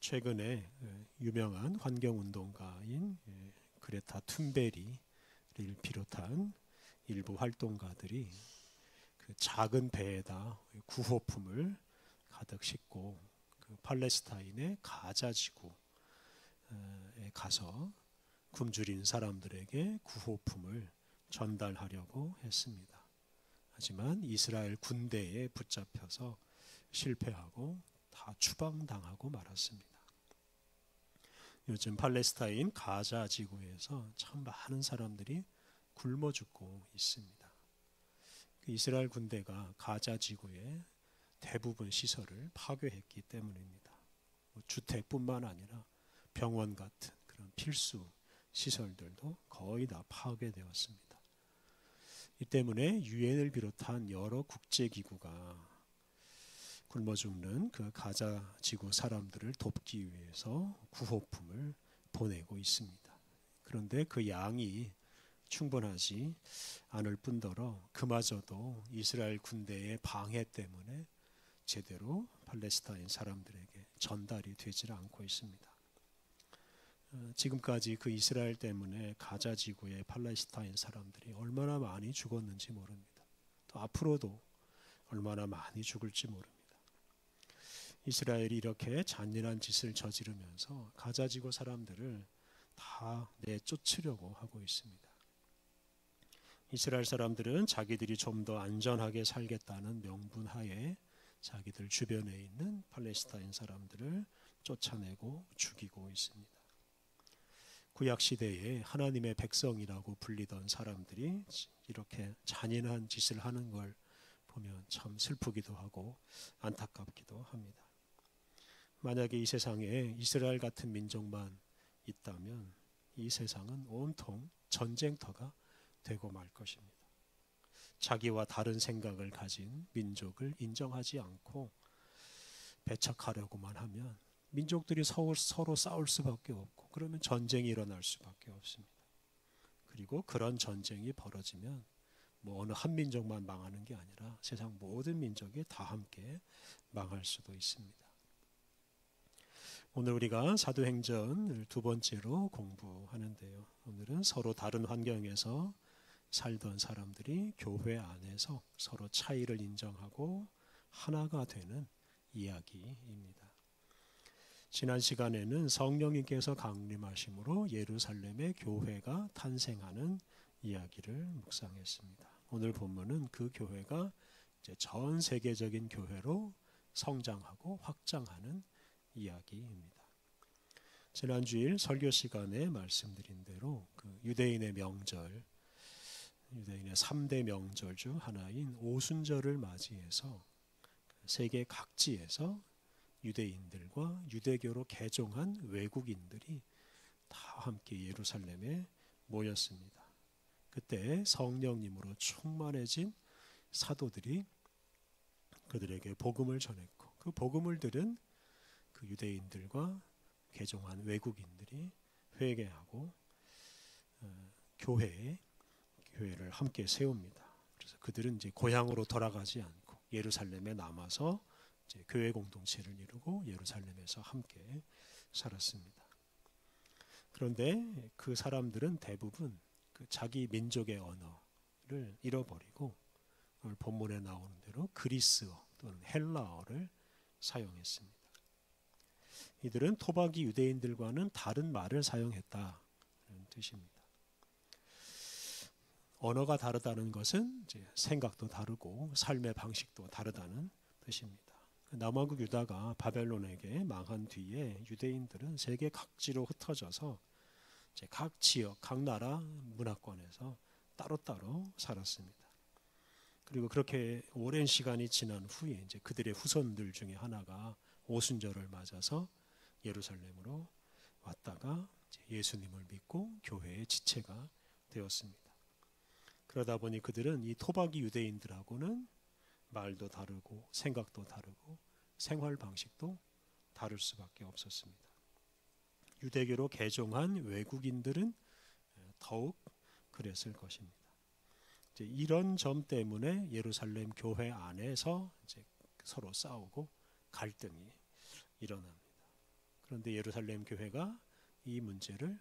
최근에 유명한 환경운동가인 그레타 툰베리를 비롯한 일부 활동가들이 그 작은 배에다 구호품을 가득 싣고 그 팔레스타인의 가자 지구에 가서 굶주린 사람들에게 구호품을 전달하려고 했습니다. 하지만 이스라엘 군대에 붙잡혀서 실패하고 다 추방당하고 말았습니다. 요즘 팔레스타인 가자 지구에서 참 많은 사람들이 굶어 죽고 있습니다. 이스라엘 군대가 가자 지구의 대부분 시설을 파괴했기 때문입니다. 주택뿐만 아니라 병원 같은 그런 필수 시설들도 거의 다 파괴되었습니다. 이 때문에 유엔을 비롯한 여러 국제기구가 굶어 죽는 그 가자 지구 사람들을 돕기 위해서 구호품을 보내고 있습니다. 그런데 그 양이 충분하지 않을 뿐더러 그마저도 이스라엘 군대의 방해 때문에 제대로 팔레스타인 사람들에게 전달이 되질 않고 있습니다. 지금까지 그 이스라엘 때문에 가자 지구의 팔레스타인 사람들이 얼마나 많이 죽었는지 모릅니다. 또 앞으로도 얼마나 많이 죽을지 모릅니다. 이스라엘이 이렇게 잔인한 짓을 저지르면서 가자 지구 사람들을 다 내쫓으려고 하고 있습니다. 이스라엘 사람들은 자기들이 좀 더 안전하게 살겠다는 명분 하에 자기들 주변에 있는 팔레스타인 사람들을 쫓아내고 죽이고 있습니다. 구약 시대에 하나님의 백성이라고 불리던 사람들이 이렇게 잔인한 짓을 하는 걸 보면 참 슬프기도 하고 안타깝기도 합니다. 만약에 이 세상에 이스라엘 같은 민족만 있다면 이 세상은 온통 전쟁터가 되고 말 것입니다. 자기와 다른 생각을 가진 민족을 인정하지 않고 배척하려고만 하면 민족들이 서로 싸울 수밖에 없고 그러면 전쟁이 일어날 수밖에 없습니다. 그리고 그런 전쟁이 벌어지면 어느 한 민족만 망하는 게 아니라 세상 모든 민족이 다 함께 망할 수도 있습니다. 오늘 우리가 사도행전을 두 번째로 공부하는데요. 오늘은 서로 다른 환경에서 살던 사람들이 교회 안에서 서로 차이를 인정하고 하나가 되는 이야기입니다. 지난 시간에는 성령님께서 강림하심으로 예루살렘의 교회가 탄생하는 이야기를 묵상했습니다. 오늘 본문은 그 교회가 이제 전 세계적인 교회로 성장하고 확장하는 이야기입니다. 지난 주일 설교 시간에 말씀드린 대로 그 유대인의 명절, 유대인의 3대 명절 중 하나인 오순절을 맞이해서 세계 각지에서 유대인들과 유대교로 개종한 외국인들이 다 함께 예루살렘에 모였습니다. 그때 성령님으로 충만해진 사도들이 그들에게 복음을 전했고 그 복음을 들은 그 유대인들과 개종한 외국인들이 회개하고 교회를 함께 세웁니다. 그래서 그들은 이제 고향으로 돌아가지 않고 예루살렘에 남아서 이제 교회 공동체를 이루고 예루살렘에서 함께 살았습니다. 그런데 그 사람들은 대부분 그 자기 민족의 언어를 잃어버리고 오늘 본문에 나오는 대로 그리스어 또는 헬라어를 사용했습니다. 이들은 토박이 유대인들과는 다른 말을 사용했다는 뜻입니다. 언어가 다르다는 것은 이제 생각도 다르고 삶의 방식도 다르다는 뜻입니다. 남왕국 유다가 바벨론에게 망한 뒤에 유대인들은 세계 각지로 흩어져서 이제 각 지역, 각 나라 문화권에서 따로따로 살았습니다. 그리고 그렇게 오랜 시간이 지난 후에 이제 그들의 후손들 중에 하나가 오순절을 맞아서 예루살렘으로 왔다가 예수님을 믿고 교회의 지체가 되었습니다. 그러다 보니 그들은 이 토박이 유대인들하고는 말도 다르고 생각도 다르고 생활 방식도 다를 수밖에 없었습니다. 유대교로 개종한 외국인들은 더욱 그랬을 것입니다. 이제 이런 점 때문에 예루살렘 교회 안에서 이제 서로 싸우고 갈등이 일어납니다. 그런데 예루살렘 교회가 이 문제를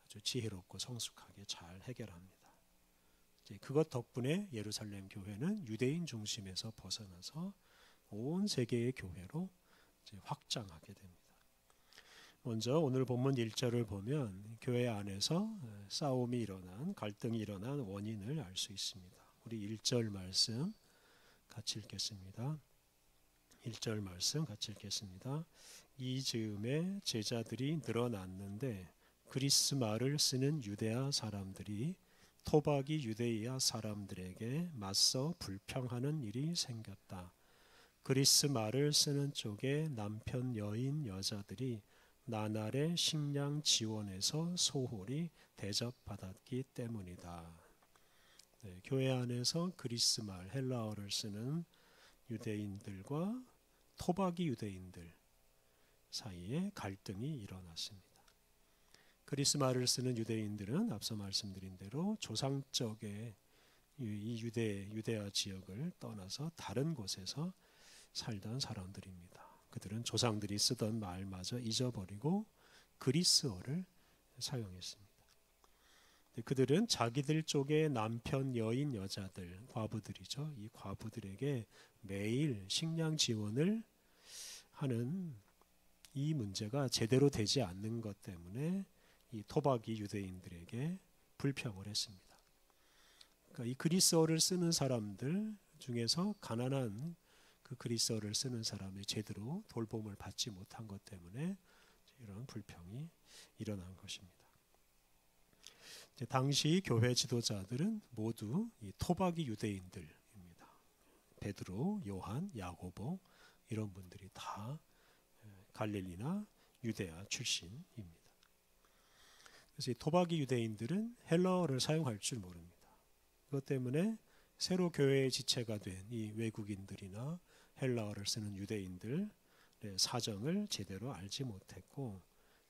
아주 지혜롭고 성숙하게 잘 해결합니다. 이제 그것 덕분에 예루살렘 교회는 유대인 중심에서 벗어나서 온 세계의 교회로 이제 확장하게 됩니다. 먼저 오늘 본문 1절을 보면 교회 안에서 싸움이 일어난, 갈등이 일어난 원인을 알 수 있습니다. 우리 1절 말씀 같이 읽겠습니다. 1절 말씀 같이 읽겠습니다. 이 즈음에 제자들이 늘어났는데 그리스 말을 쓰는 유대아 사람들이 토박이 유대인야 사람들에게 맞서 불평하는 일이 생겼다. 그리스 말을 쓰는 쪽에 남편 여인 여자들이 나날의 식량 지원에서 소홀히 대접받았기 때문이다. 네, 교회 안에서 그리스 말 헬라어를 쓰는 유대인들과 토박이 유대인들 사이에 갈등이 일어났습니다. 그리스 말을 쓰는 유대인들은 앞서 말씀드린 대로 조상적의 이 유대아 지역을 떠나서 다른 곳에서 살던 사람들입니다. 그들은 조상들이 쓰던 말마저 잊어버리고 그리스어를 사용했습니다. 그들은 자기들 쪽의 남편, 여인, 여자들, 과부들이죠. 이 과부들에게 매일 식량 지원을 하는 이 문제가 제대로 되지 않는 것 때문에 이 토박이 유대인들에게 불평을 했습니다. 그러니까 이 그리스어를 쓰는 사람들 중에서 가난한 그 그리스어를 쓰는 사람이 제대로 돌봄을 받지 못한 것 때문에 이런 불평이 일어난 것입니다. 당시 교회 지도자들은 모두 이 토박이 유대인들입니다. 베드로, 요한, 야고보 이런 분들이 다 갈릴리나 유대아 출신입니다. 그래서 이 토박이 유대인들은 헬라어를 사용할 줄 모릅니다. 그것 때문에 새로 교회의 지체가 된 이 외국인들이나 헬라어를 쓰는 유대인들의 사정을 제대로 알지 못했고,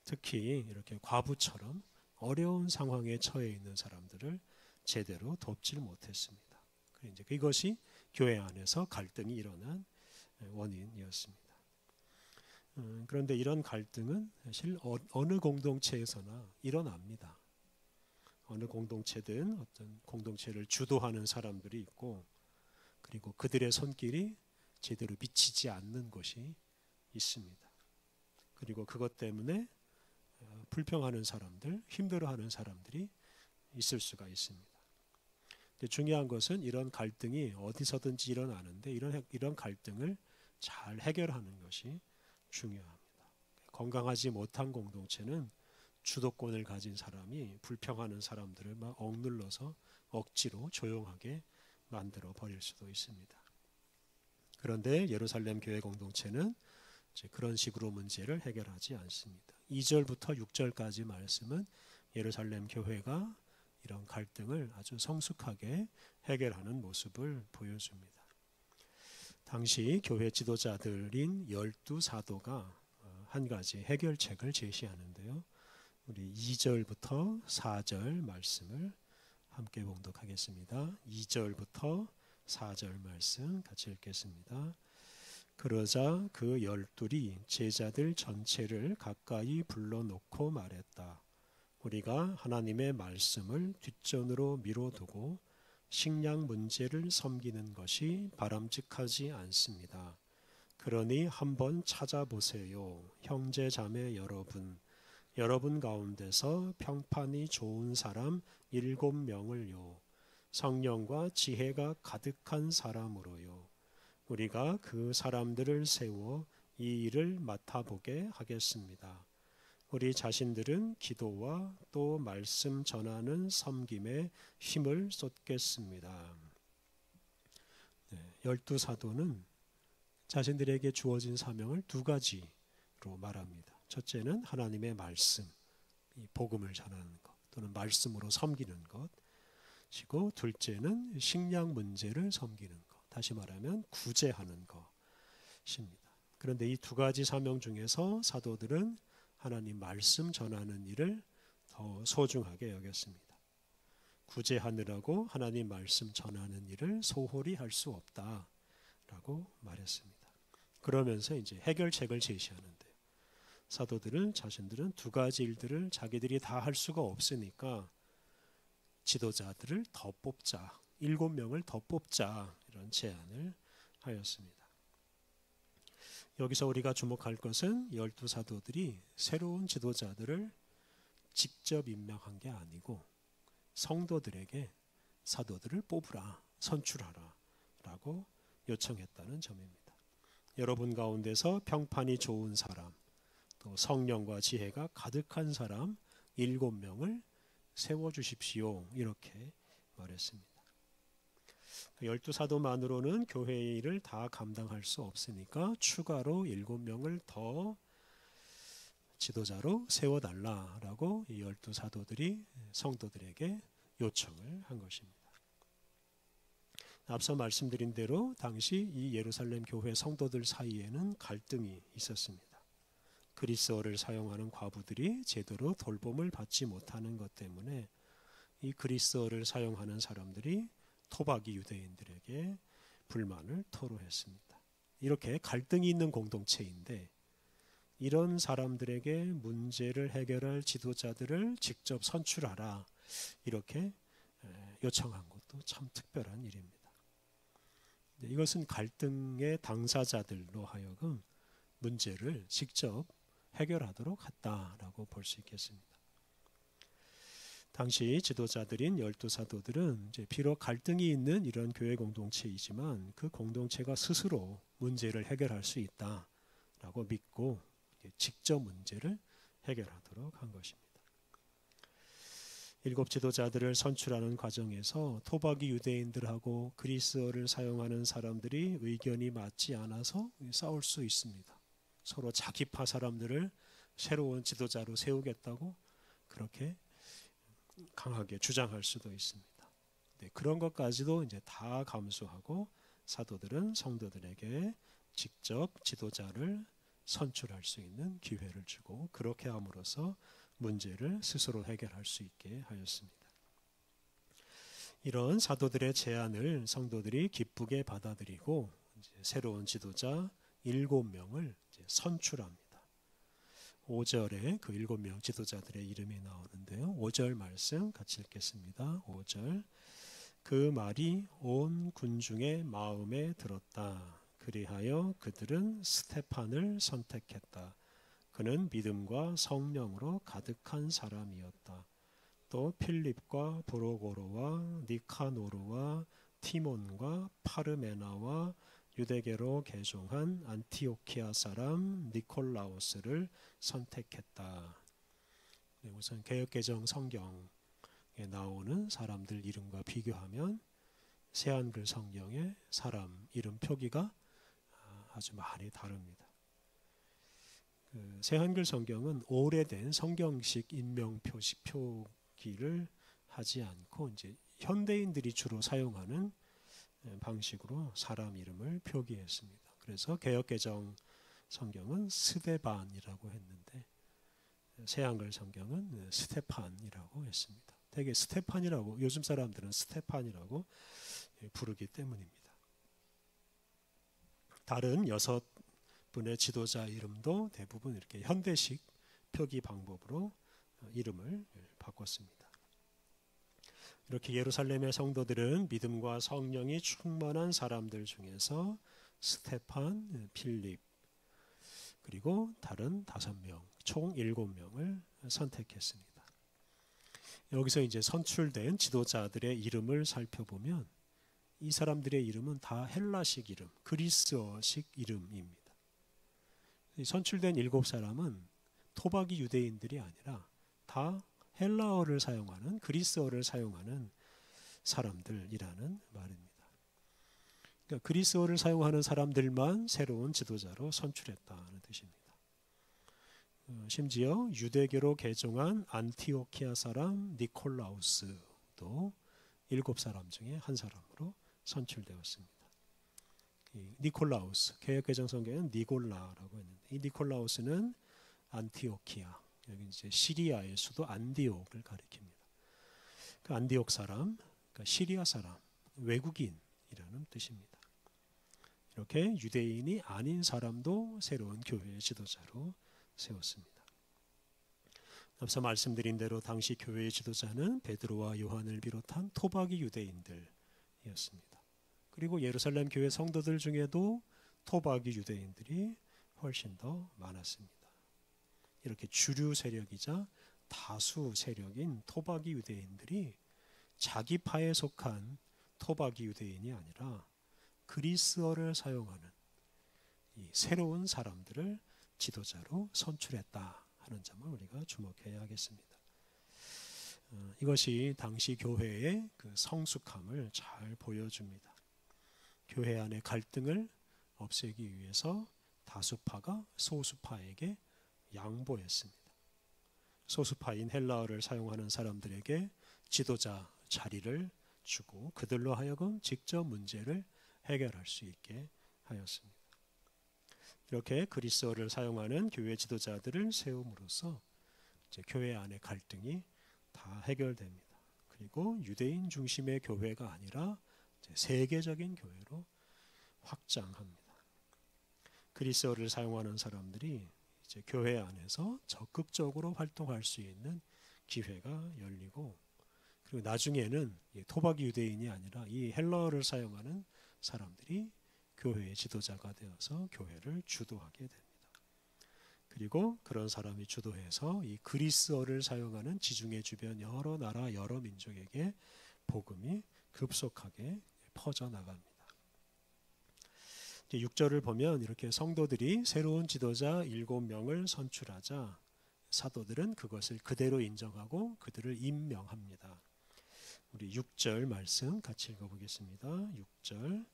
특히 이렇게 과부처럼 어려운 상황에 처해 있는 사람들을 제대로 돕질 못했습니다. 이제 그것이 교회 안에서 갈등이 일어난 원인이었습니다. 그런데 이런 갈등은 사실 어느 공동체에서나 일어납니다. 어느 공동체든 어떤 공동체를 주도하는 사람들이 있고, 그리고 그들의 손길이 제대로 미치지 않는 곳이 있습니다. 그리고 그것 때문에 불평하는 사람들, 힘들어하는 사람들이 있을 수가 있습니다. 근데 중요한 것은 이런 갈등이 어디서든지 일어나는데 이런 갈등을 잘 해결하는 것이 중요합니다. 건강하지 못한 공동체는 주도권을 가진 사람이 불평하는 사람들을 막 억눌러서 억지로 조용하게 만들어 버릴 수도 있습니다. 그런데 예루살렘 교회 공동체는 이제 그런 식으로 문제를 해결하지 않습니다. 2절부터 6절까지 말씀은 예루살렘 교회가 이런 갈등을 아주 성숙하게 해결하는 모습을 보여줍니다. 당시 교회 지도자들인 12사도가 한 가지 해결책을 제시하는데요. 우리 2절부터 4절 말씀을 함께 봉독하겠습니다. 2절부터 4절 말씀 같이 읽겠습니다. 그러자 그 12이 제자들 전체를 가까이 불러놓고 말했다. 우리가 하나님의 말씀을 뒷전으로 미뤄두고 식량 문제를 섬기는 것이 바람직하지 않습니다. 그러니 한번 찾아보세요. 형제 자매 여러분 가운데서 평판이 좋은 사람 7명을요. 성령과 지혜가 가득한 사람으로요. 우리가 그 사람들을 세워 이 일을 맡아보게 하겠습니다. 우리 자신들은 기도와 또 말씀 전하는 섬김에 힘을 쏟겠습니다. 12사도는 자신들에게 주어진 사명을 두 가지로 말합니다. 첫째는 하나님의 말씀, 이 복음을 전하는 것 또는 말씀으로 섬기는 것이고, 둘째는 식량 문제를 섬기는 것, 다시 말하면 구제하는 것입니다. 그런데 이 두 가지 사명 중에서 사도들은 하나님 말씀 전하는 일을 더 소중하게 여겼습니다. 구제하느라고 하나님 말씀 전하는 일을 소홀히 할 수 없다라고 말했습니다. 그러면서 이제 해결책을 제시하는데요. 사도들은 자신들은 두 가지 일들을 자기들이 다 할 수가 없으니까 지도자들을 더 뽑자, 7명을 더 뽑자, 이런 제안을 하였습니다. 여기서 우리가 주목할 것은 12사도들이 새로운 지도자들을 직접 임명한 게 아니고 성도들에게 사도들을 뽑으라, 선출하라 라고 요청했다는 점입니다. 여러분 가운데서 평판이 좋은 사람, 또 성령과 지혜가 가득한 사람 7명을 세워주십시오, 이렇게 말했습니다. 12사도만으로는 교회의 일을 다 감당할 수 없으니까 추가로 7명을 더 지도자로 세워달라라고 이 12사도들이 성도들에게 요청을 한 것입니다. 앞서 말씀드린 대로 당시 이 예루살렘 교회 성도들 사이에는 갈등이 있었습니다. 그리스어를 사용하는 과부들이 제대로 돌봄을 받지 못하는 것 때문에 이 그리스어를 사용하는 사람들이 토박이 유대인들에게 불만을 토로했습니다. 이렇게 갈등이 있는 공동체인데 이런 사람들에게 문제를 해결할 지도자들을 직접 선출하라, 이렇게 요청한 것도 참 특별한 일입니다. 이것은 갈등의 당사자들로 하여금 문제를 직접 해결하도록 했다라고 볼 수 있겠습니다. 당시 지도자들인 12사도들은 이제 비록 갈등이 있는 이런 교회 공동체이지만 그 공동체가 스스로 문제를 해결할 수 있다라고 믿고 직접 문제를 해결하도록 한 것입니다. 7 지도자들을 선출하는 과정에서 토박이 유대인들하고 그리스어를 사용하는 사람들이 의견이 맞지 않아서 싸울 수 있습니다. 서로 자기파 사람들을 새로운 지도자로 세우겠다고 그렇게 강하게 주장할 수도 있습니다. 네, 그런 것까지도 이제 다 감수하고 사도들은 성도들에게 직접 지도자를 선출할 수 있는 기회를 주고 그렇게 함으로써 문제를 스스로 해결할 수 있게 하였습니다. 이런 사도들의 제안을 성도들이 기쁘게 받아들이고 이제 새로운 지도자 7명을 이제 선출합니다. 5절에 그 7명 지도자들의 이름이 나오는데요. 5절 말씀 같이 읽겠습니다. 5절. 그 말이 온 군중의 마음에 들었다. 그리하여 그들은 스테판을 선택했다. 그는 믿음과 성령으로 가득한 사람이었다. 또 필립과 브로고로와 니카노르와 티몬과 파르메나와 유대계로 개종한 안티오키아 사람 니콜라오스를 선택했다. 우선 개역개정 성경에 나오는 사람들 이름과 비교하면 새한글 성경의 사람 이름 표기가 아주 많이 다릅니다. 새한글 성경은 오래된 성경식 인명 표기를 하지 않고 이제 현대인들이 주로 사용하는 방식으로 사람 이름을 표기했습니다. 그래서 개역개정 성경은 스데반이라고 했는데 새한글 성경은 스테판이라고 했습니다. 되게 스테판이라고 요즘 사람들은 스테판이라고 부르기 때문입니다. 다른 6분의 지도자 이름도 대부분 이렇게 현대식 표기 방법으로 이름을 바꿨습니다. 이렇게 예루살렘의 성도들은 믿음과 성령이 충만한 사람들 중에서 스테판, 필립 그리고 다른 5명, 총 7명을 선택했습니다. 여기서 이제 선출된 지도자들의 이름을 살펴보면 이 사람들의 이름은 다 헬라식 이름, 그리스어식 이름입니다. 선출된 7사람은 토박이 유대인들이 아니라 다 헬라어를 사용하는 그리스어를 사용하는 사람들이라는 말입니다. 그러니까 그리스어를 사용하는 사람들만 새로운 지도자로 선출했다는 뜻입니다. 심지어 유대교로 개종한 안티오키아 사람 니콜라우스도 7사람 중에 한 사람으로 선출되었습니다. 이 니콜라우스, 개역개정 성경에는 니골라라고 했는데 이 니콜라우스는 안티오키아, 여기 이제 시리아의 수도 안디옥을 가리킵니다. 그 안디옥 사람, 그러니까 시리아 사람, 외국인이라는 뜻입니다. 이렇게 유대인이 아닌 사람도 새로운 교회의 지도자로 세웠습니다. 앞서 말씀드린 대로 당시 교회의 지도자는 베드로와 요한을 비롯한 토박이 유대인들이었습니다. 그리고 예루살렘 교회 성도들 중에도 토박이 유대인들이 훨씬 더 많았습니다. 이렇게 주류 세력이자 다수 세력인 토박이 유대인들이 자기 파에 속한 토박이 유대인이 아니라 그리스어를 사용하는 이 새로운 사람들을 지도자로 선출했다 하는 점을 우리가 주목해야 하겠습니다. 이것이 당시 교회의 그 성숙함을 잘 보여줍니다. 교회 안의 갈등을 없애기 위해서 다수파가 소수파에게 양보했습니다. 소수파인 헬라어를 사용하는 사람들에게 지도자 자리를 주고 그들로 하여금 직접 문제를 해결할 수 있게 하였습니다. 이렇게 그리스어를 사용하는 교회 지도자들을 세움으로써 이제 교회 안의 갈등이 다 해결됩니다. 그리고 유대인 중심의 교회가 아니라 이제 세계적인 교회로 확장합니다. 그리스어를 사용하는 사람들이 이제 교회 안에서 적극적으로 활동할 수 있는 기회가 열리고, 그리고 나중에는 토박이 유대인이 아니라 이 헬라어를 사용하는 사람들이 교회의 지도자가 되어서 교회를 주도하게 됩니다. 그리고 그런 사람이 주도해서 이 그리스어를 사용하는 지중해 주변 여러 나라 여러 민족에게 복음이 급속하게 퍼져나갑니다. 6절을 보면 이렇게 성도들이 새로운 지도자 7명을 선출하자 사도들은 그것을 그대로 인정하고 그들을 임명합니다. 우리 6절 말씀 같이 읽어보겠습니다. 6절,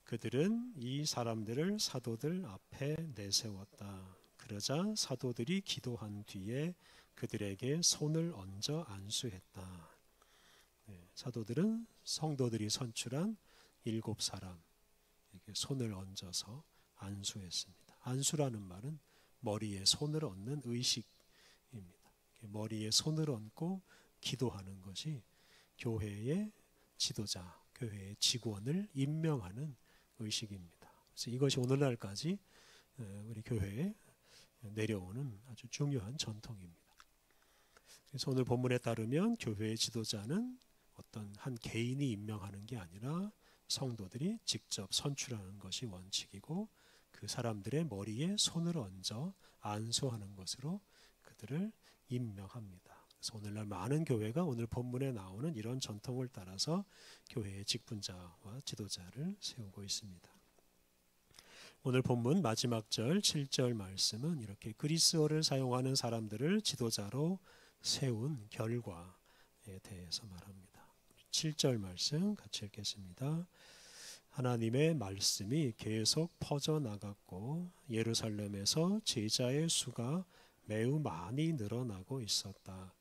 그들은 이 사람들을 사도들 앞에 내세웠다. 그러자 사도들이 기도한 뒤에 그들에게 손을 얹어 안수했다. 사도들은 성도들이 선출한 7사람에게 손을 얹어서 안수했습니다. 안수라는 말은 머리에 손을 얹는 의식입니다. 머리에 손을 얹고 기도하는 것이 교회의 지도자, 교회의 직원을 임명하는 의식입니다. 그래서 이것이 오늘날까지 우리 교회에 내려오는 아주 중요한 전통입니다. 그래서 오늘 본문에 따르면 교회의 지도자는 어떤 한 개인이 임명하는 게 아니라 성도들이 직접 선출하는 것이 원칙이고, 그 사람들의 머리에 손을 얹어 안수하는 것으로 그들을 임명합니다. 그래서 오늘날 많은 교회가 오늘 본문에 나오는 이런 전통을 따라서 교회의 직분자와 지도자를 세우고 있습니다. 오늘 본문 마지막 절 7절 말씀은 이렇게 그리스어를 사용하는 사람들을 지도자로 세운 결과에 대해서 말합니다. 7절 말씀 같이 읽겠습니다. 하나님의 말씀이 계속 퍼져나갔고 예루살렘에서 제자의 수가 매우 많이 늘어나고 있었다.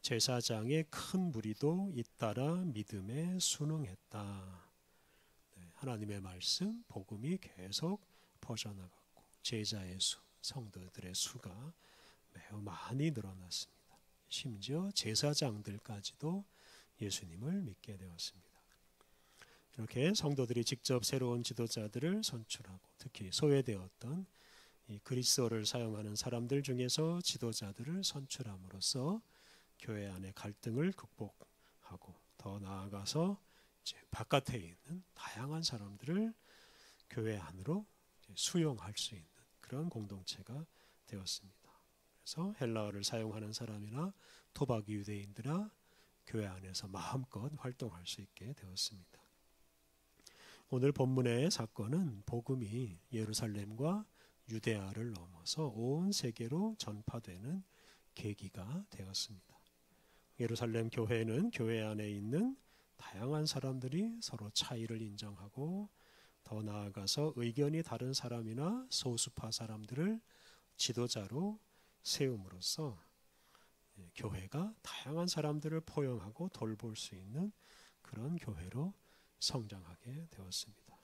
제사장의 큰 무리도 잇따라 믿음에 순응했다. 하나님의 말씀, 복음이 계속 퍼져나갔고 제자의 수, 성도들의 수가 매우 많이 늘어났습니다. 심지어 제사장들까지도 예수님을 믿게 되었습니다. 이렇게 성도들이 직접 새로운 지도자들을 선출하고 특히 소외되었던 이 그리스어를 사용하는 사람들 중에서 지도자들을 선출함으로써 교회 안의 갈등을 극복하고 더 나아가서 이제 바깥에 있는 다양한 사람들을 교회 안으로 수용할 수 있는 그런 공동체가 되었습니다. 그래서 헬라어를 사용하는 사람이나 토박이 유대인들아 교회 안에서 마음껏 활동할 수 있게 되었습니다. 오늘 본문의 사건은 복음이 예루살렘과 유대아를 넘어서 온 세계로 전파되는 계기가 되었습니다. 예루살렘 교회는 교회 안에 있는 다양한 사람들이 서로 차이를 인정하고 더 나아가서 의견이 다른 사람이나 소수파 사람들을 지도자로 세움으로써 교회가 다양한 사람들을 포용하고 돌볼 수 있는 그런 교회로 성장하게 되었습니다.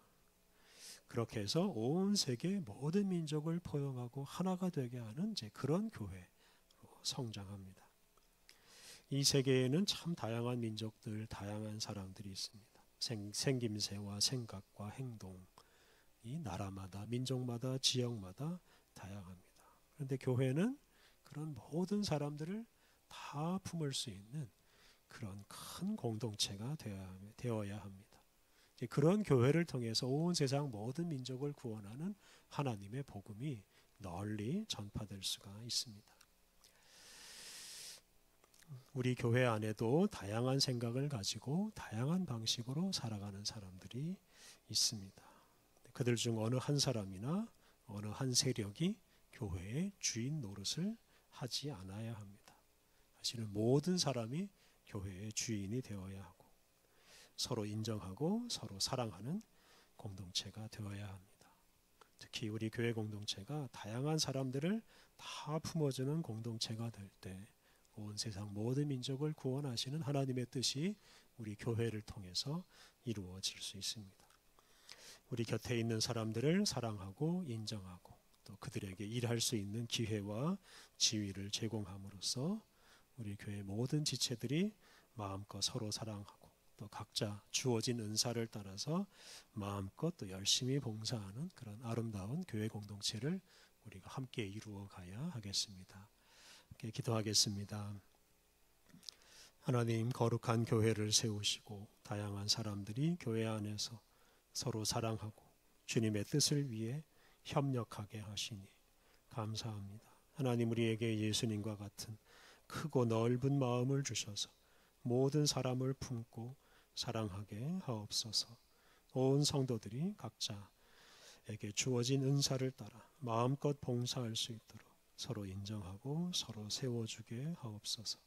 그렇게 해서 온 세계 모든 민족을 포용하고 하나가 되게 하는 이제 그런 교회로 성장합니다. 이 세계에는 참 다양한 민족들, 다양한 사람들이 있습니다. 생김새와 생각과 행동이 나라마다, 민족마다, 지역마다 다양합니다. 그런데 교회는 그런 모든 사람들을 다 품을 수 있는 그런 큰 공동체가 되어야 합니다. 그런 교회를 통해서 온 세상 모든 민족을 구원하는 하나님의 복음이 널리 전파될 수가 있습니다. 우리 교회 안에도 다양한 생각을 가지고 다양한 방식으로 살아가는 사람들이 있습니다. 그들 중 어느 한 사람이나 어느 한 세력이 교회의 주인 노릇을 하지 않아야 합니다. 사실은 모든 사람이 교회의 주인이 되어야 하고 서로 인정하고 서로 사랑하는 공동체가 되어야 합니다. 특히 우리 교회 공동체가 다양한 사람들을 다 품어주는 공동체가 될 때 온 세상 모든 민족을 구원하시는 하나님의 뜻이 우리 교회를 통해서 이루어질 수 있습니다. 우리 곁에 있는 사람들을 사랑하고 인정하고 또 그들에게 일할 수 있는 기회와 지위를 제공함으로써 우리 교회 모든 지체들이 마음껏 서로 사랑하고 또 각자 주어진 은사를 따라서 마음껏 또 열심히 봉사하는 그런 아름다운 교회 공동체를 우리가 함께 이루어 가야 하겠습니다. 함께 기도하겠습니다. 하나님, 거룩한 교회를 세우시고 다양한 사람들이 교회 안에서 서로 사랑하고 주님의 뜻을 위해 협력하게 하시니 감사합니다. 하나님, 우리에게 예수님과 같은 크고 넓은 마음을 주셔서 모든 사람을 품고 사랑하게 하옵소서. 온 성도들이 각자에게 주어진 은사를 따라 마음껏 봉사할 수 있도록 서로 인정하고 서로 세워주게 하옵소서.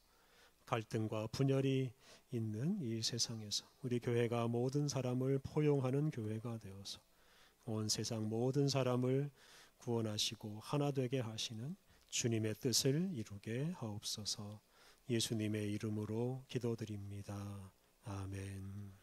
갈등과 분열이 있는 이 세상에서 우리 교회가 모든 사람을 포용하는 교회가 되어서 온 세상 모든 사람을 구원하시고 하나 되게 하시는 주님의 뜻을 이루게 하옵소서. 예수님의 이름으로 기도드립니다. 아멘.